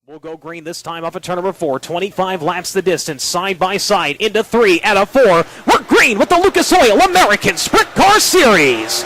We'll go green this time off of turn number 4. 25 laps the distance, side by side, into 3 out of 4. We're green with the Lucas Oil American Sprint Car Series.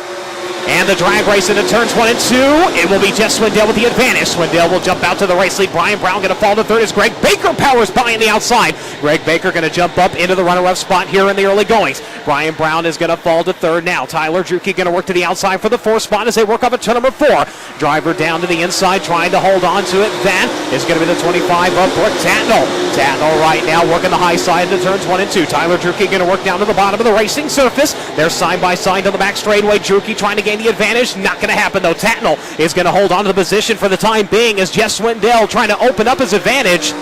And the drag race into turns 1 and 2. It will be Jeff Swindell with the advantage. Swindell will jump out to the race lead. Brian Brown going to fall to third as Greg Baker powers by on the outside. Greg Baker going to jump up into the runner-up spot here in the early goings. Brian Brown is going to fall to third now. Tyler Drucke going to work to the outside for the 4th spot as they work up at turn number 4. Driver down to the inside trying to hold on to it. That is going to be the 25 of Brooke Tatnall. Tatnall right now working the high side into turns 1 and 2. Tyler Drucke going to work down to the bottom of the racing surface. They're side by side to the back straightaway. Drucke trying to gain the advantage. Not going to happen though. Tatnall is going to hold on to the position for the time being as Jeff Swindell trying to open up his advantage.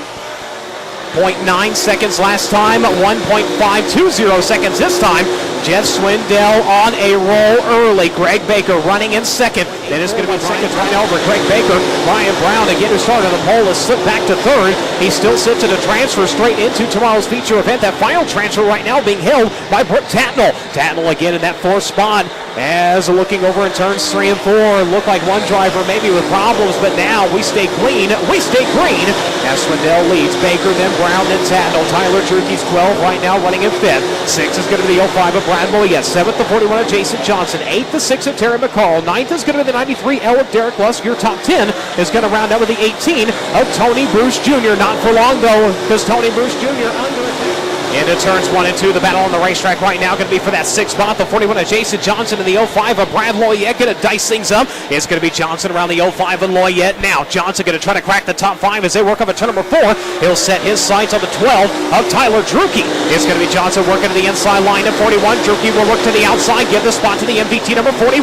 0.9 seconds last time, 1.520 seconds this time. Jeff Swindell on a roll early. Greg Baker running in second. Then it's going to be seconds right over. Greg Baker, Brian Brown again, who started on the pole, has slipped back to third. He still sits at a transfer straight into tomorrow's feature event. That final transfer right now being held by Brooke Tatnall. Tatnall again in that 4th spot as looking over in turns 3 and 4. Looked like one driver maybe with problems, but now we stay clean. We stay green as Swindell leads. Baker, then Brown, then Tatnall. Tyler Drucke's 12 right now running in 5th. 6th is going to be the 05 of Brad Moyet. 7th, the 41 of Jason Johnson. 8th, the 6 of Terry McCarl. 9th is going to be the 93 L of Derek Lusk. Your top 10 is going to round out with the 18 of Tony Bruce Jr. Not for long though, because Tony Bruce Jr. under attack. Into turns 1 and 2, the battle on the racetrack right now going to be for that 6th spot. The 41 of Jason Johnson and the 05 of Brad Loyette going to dice things up. It's going to be Johnson around the 05 and Loyette now. Johnson going to try to crack the top 5 as they work up at turn number 4. He'll set his sights on the 12 of Tyler Drucke. It's going to be Johnson working to the inside line at 41. Drucke will work to the outside, give the spot to the MVT number 41.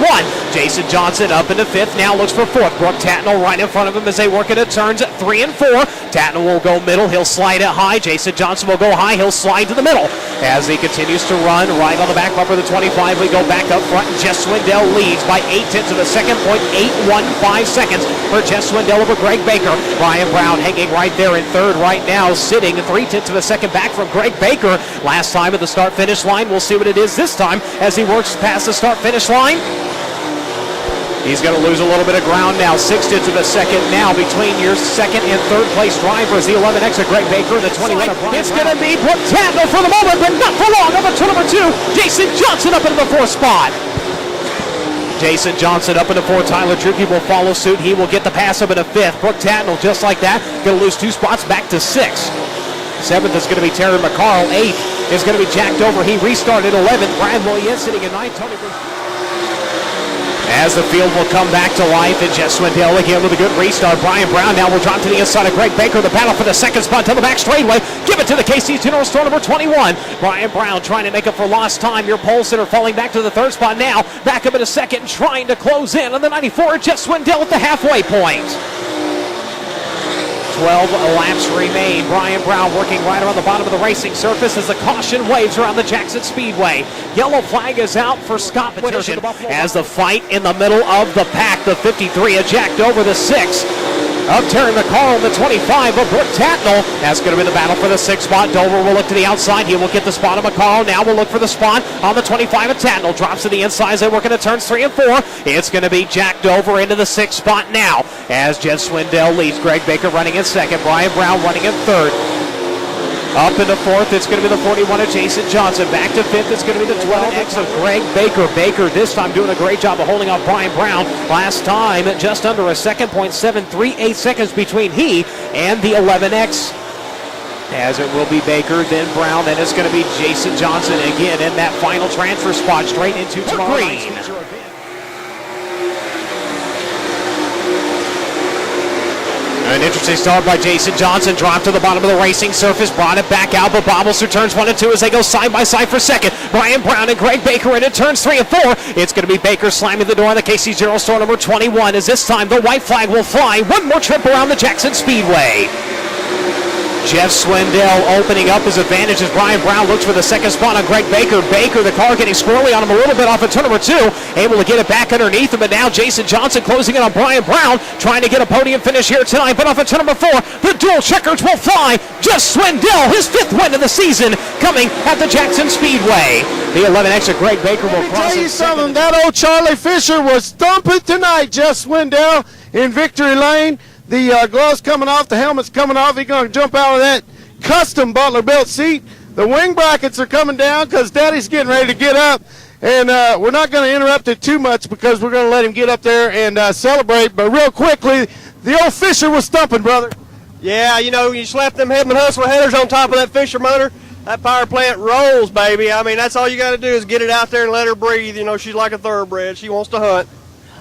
Jason Johnson up into 5th, now looks for 4th. Brooke Tatnall right in front of him as they work into turns 3 and 4. Tatnall will go middle, he'll slide it high. Jason Johnson will go high, he'll slide to the middle. As he continues to run right on the back bumper of the 25, we go back up front, and Jeff Swindell leads by 0.8 of a second, 0.815 seconds for Jeff Swindell over Greg Baker. Brian Brown hanging right there in 3rd right now, sitting 0.3 of a second back from Greg Baker. Last time at the start-finish line, we'll see what it is this time as he works past the start-finish line. He's going to lose a little bit of ground now. 0.6 of a second now between your 2nd and 3rd place drivers. The 11X of Greg Baker, the 21 of Brian. It's going to be Brooke Tatnall for the moment, but not for long. Up to number 2, Jason Johnson up into the 4th spot. Jason Johnson up into 4th. Tyler Drucke will follow suit. He will get the pass up into 5th. Brooke Tatnall just like that. Going to lose 2 spots back to 6th. 7th is going to be Terry McCarl. 8th is going to be jacked over. He restarted 11th. Brad Moyet sitting in 9th. Tony as the field will come back to life, and Jeff Swindell again with a good restart. Brian Brown now will drop to the inside of Greg Baker. The battle for the 2nd spot to the back straightaway. Give it to the KC General Store number 21. Brian Brown trying to make up for lost time. Your pole sitter falling back to the 3rd spot now. Back up in a 2nd, trying to close in on the 94. Jeff Swindell at the halfway point. 12 laps remain. Brian Brown working right around the bottom of the racing surface as the caution waves around the Jackson Speedway. Yellow flag is out for Scott Peterson as the fight in the middle of the pack. The 53 eject over the 6 of Terry McCarl, the 25 of Brooke Tatnall. That's going to be the battle for the 6th spot. Dover will look to the outside. He will get the spot of McCarl. Now we'll look for the spot on the 25 of Tatnall. Drops to the inside as they work into turns 3 and 4. It's going to be Jack Dover into the 6th spot now as Jeff Swindell leads. Greg Baker running in 2nd. Brian Brown running in 3rd. Up into 4th, it's going to be the 41 of Jason Johnson. Back to 5th, it's going to be the 12X of Greg Baker. Baker this time doing a great job of holding off Brian Brown. Last time, just under a second, 0.738 seconds between he and the 11X. As it will be Baker, then Brown, then it's going to be Jason Johnson again in that final transfer spot straight into tomorrow night's. An interesting start by Jason Johnson. Dropped to the bottom of the racing surface. Brought it back out, but bobbles through turns 1 and 2 as they go side by side for 2nd. Brian Brown and Greg Baker into turns 3 and 4. It's going to be Baker slamming the door on the KC General Store number 21 as this time the white flag will fly. One more trip around the Jackson Speedway. Jeff Swindell opening up his advantage as Brian Brown looks for the 2nd spot on Greg Baker. Baker, the car getting squirrely on him a little bit off of turn number 2. Able to get it back underneath him, but now Jason Johnson closing in on Brian Brown, trying to get a podium finish here tonight, but off of turn number 4, the dual checkers will fly. Jeff Swindell, his 5th win of the season, coming at the Jackson Speedway. The 11X of Greg Baker will cross. Let me tell you something, that old Charlie Fisher was thumping tonight, Jeff Swindell in victory lane. the gloves coming off, the helmet's coming off. He's going to jump out of that custom Butler built seat. The wing brackets are coming down because Daddy's getting ready to get up. And we're not going to interrupt it too much because we're going to let him get up there and celebrate. But real quickly, the old Fisher was stumping, brother. Yeah, you know, you slap them Headman Hustle headers on top of that Fisher motor, that power plant rolls, baby. I mean, that's all you got to do is get it out there and let her breathe. You know, she's like a thoroughbred. She wants to hunt.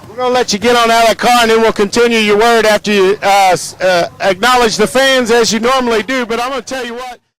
We're going to let you get on out of the car, and then we'll continue your word after you acknowledge the fans as you normally do. But I'm going to tell you what.